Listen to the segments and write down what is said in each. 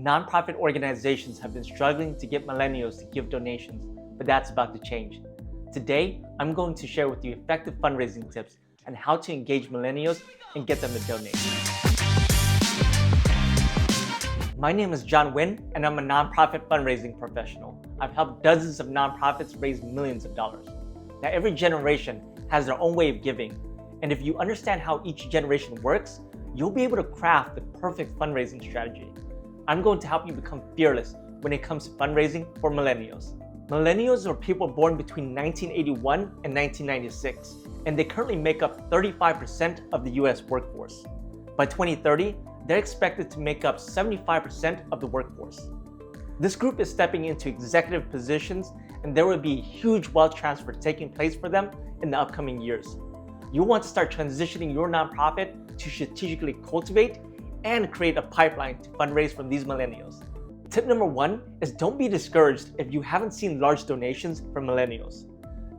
Nonprofit organizations have been struggling to get millennials to give donations, but that's about to change. Today, I'm going to share with you effective fundraising tips and how to engage millennials and get them to donate. My name is John Nguyen, and I'm a nonprofit fundraising professional. I've helped dozens of nonprofits raise millions of dollars. Now, every generation has their own way of giving, and if you understand how each generation works, you'll be able to craft the perfect fundraising strategy. I'm going to help you become fearless when it comes to fundraising for millennials. Millennials are people born between 1981 and 1996, and they currently make up 35% of the US workforce. By 2030, they're expected to make up 75% of the workforce. This group is stepping into executive positions, and there will be a huge wealth transfer taking place for them in the upcoming years. You'll want to start transitioning your nonprofit to strategically cultivate and create a pipeline to fundraise from these millennials. Tip number one is don't be discouraged if you haven't seen large donations from millennials.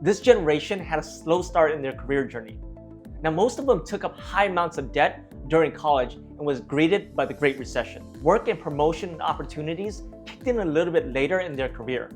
This generation had a slow start in their career journey. Now, most of them took up high amounts of debt during college and was greeted by the Great Recession. Work and promotion opportunities kicked in a little bit later in their career.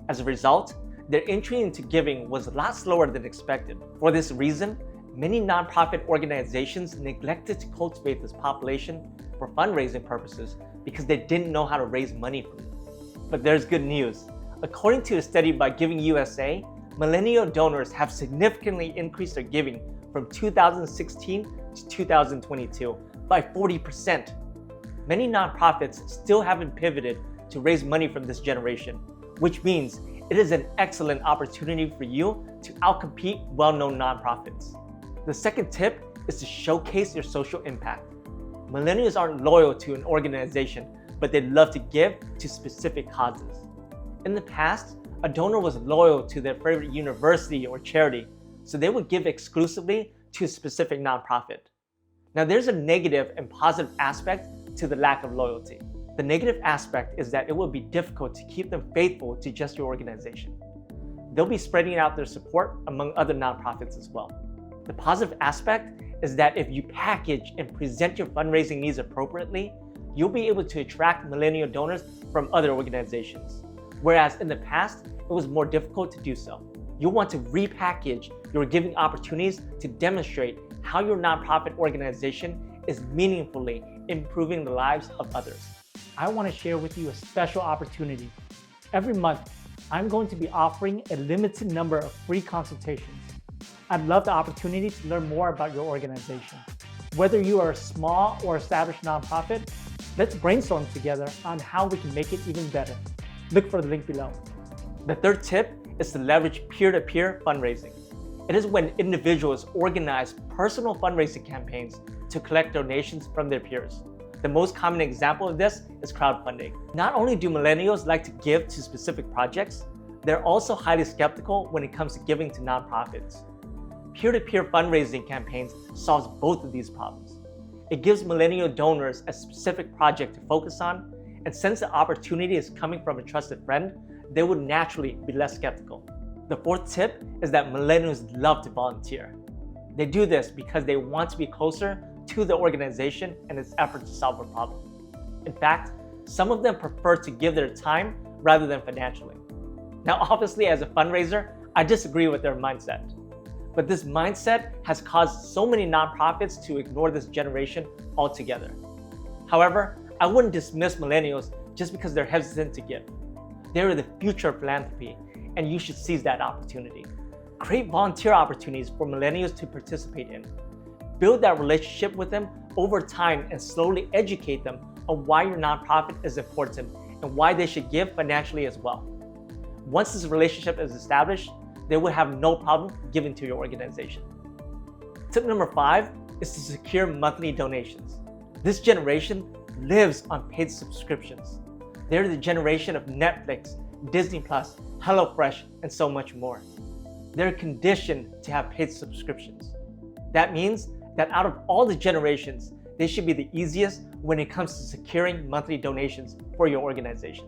As a result, their entry into giving was a lot slower than expected. For this reason, many nonprofit organizations neglected to cultivate this population for fundraising purposes because they didn't know how to raise money from them. But there's good news. According to a study by Giving USA, millennial donors have significantly increased their giving from 2016 to 2022 by 40%. Many nonprofits still haven't pivoted to raise money from this generation, which means it is an excellent opportunity for you to outcompete well-known nonprofits. The second tip is to showcase your social impact. Millennials aren't loyal to an organization, but they love to give to specific causes. In the past, a donor was loyal to their favorite university or charity, so they would give exclusively to a specific nonprofit. Now, there's a negative and positive aspect to the lack of loyalty. The negative aspect is that it will be difficult to keep them faithful to just your organization. They'll be spreading out their support among other nonprofits as well. The positive aspect is that if you package and present your fundraising needs appropriately, you'll be able to attract millennial donors from other organizations. Whereas in the past, it was more difficult to do so. You'll want to repackage your giving opportunities to demonstrate how your nonprofit organization is meaningfully improving the lives of others. I want to share with you a special opportunity. Every month, I'm going to be offering a limited number of free consultations. I'd love the opportunity to learn more about your organization. Whether you are a small or established nonprofit, let's brainstorm together on how we can make it even better. Look for the link below. The third tip is to leverage peer-to-peer fundraising. It is when individuals organize personal fundraising campaigns to collect donations from their peers. The most common example of this is crowdfunding. Not only do millennials like to give to specific projects, they're also highly skeptical when it comes to giving to nonprofits. Peer-to-peer fundraising campaigns solves both of these problems. It gives millennial donors a specific project to focus on, and since the opportunity is coming from a trusted friend, they would naturally be less skeptical. The fourth tip is that millennials love to volunteer. They do this because they want to be closer to the organization and its effort to solve a problem. In fact, some of them prefer to give their time rather than financially. Now, obviously, as a fundraiser, I disagree with their mindset. But this mindset has caused so many nonprofits to ignore this generation altogether. However, I wouldn't dismiss millennials just because they're hesitant to give. They're the future of philanthropy, and you should seize that opportunity. Create volunteer opportunities for millennials to participate in. Build that relationship with them over time and slowly educate them on why your nonprofit is important and why they should give financially as well. Once this relationship is established, they will have no problem giving to your organization. Tip number 5 is to secure monthly donations. This generation lives on paid subscriptions. They're the generation of Netflix, Disney+, HelloFresh, and so much more. They're conditioned to have paid subscriptions. That means that out of all the generations, they should be the easiest when it comes to securing monthly donations for your organization.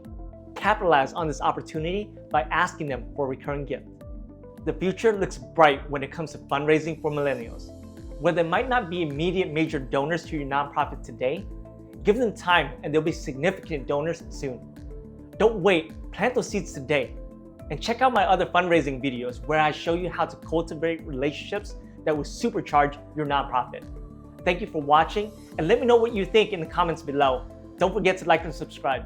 Capitalize on this opportunity by asking them for a recurring gift. The future looks bright when it comes to fundraising for millennials. Where they might not be immediate major donors to your nonprofit today, Give them time and they'll be significant donors soon. Don't wait, plant those seeds today. And check out my other fundraising videos where I show you how to cultivate relationships that will supercharge your nonprofit. Thank you for watching, and let me know what you think in the comments below. Don't forget to like and subscribe.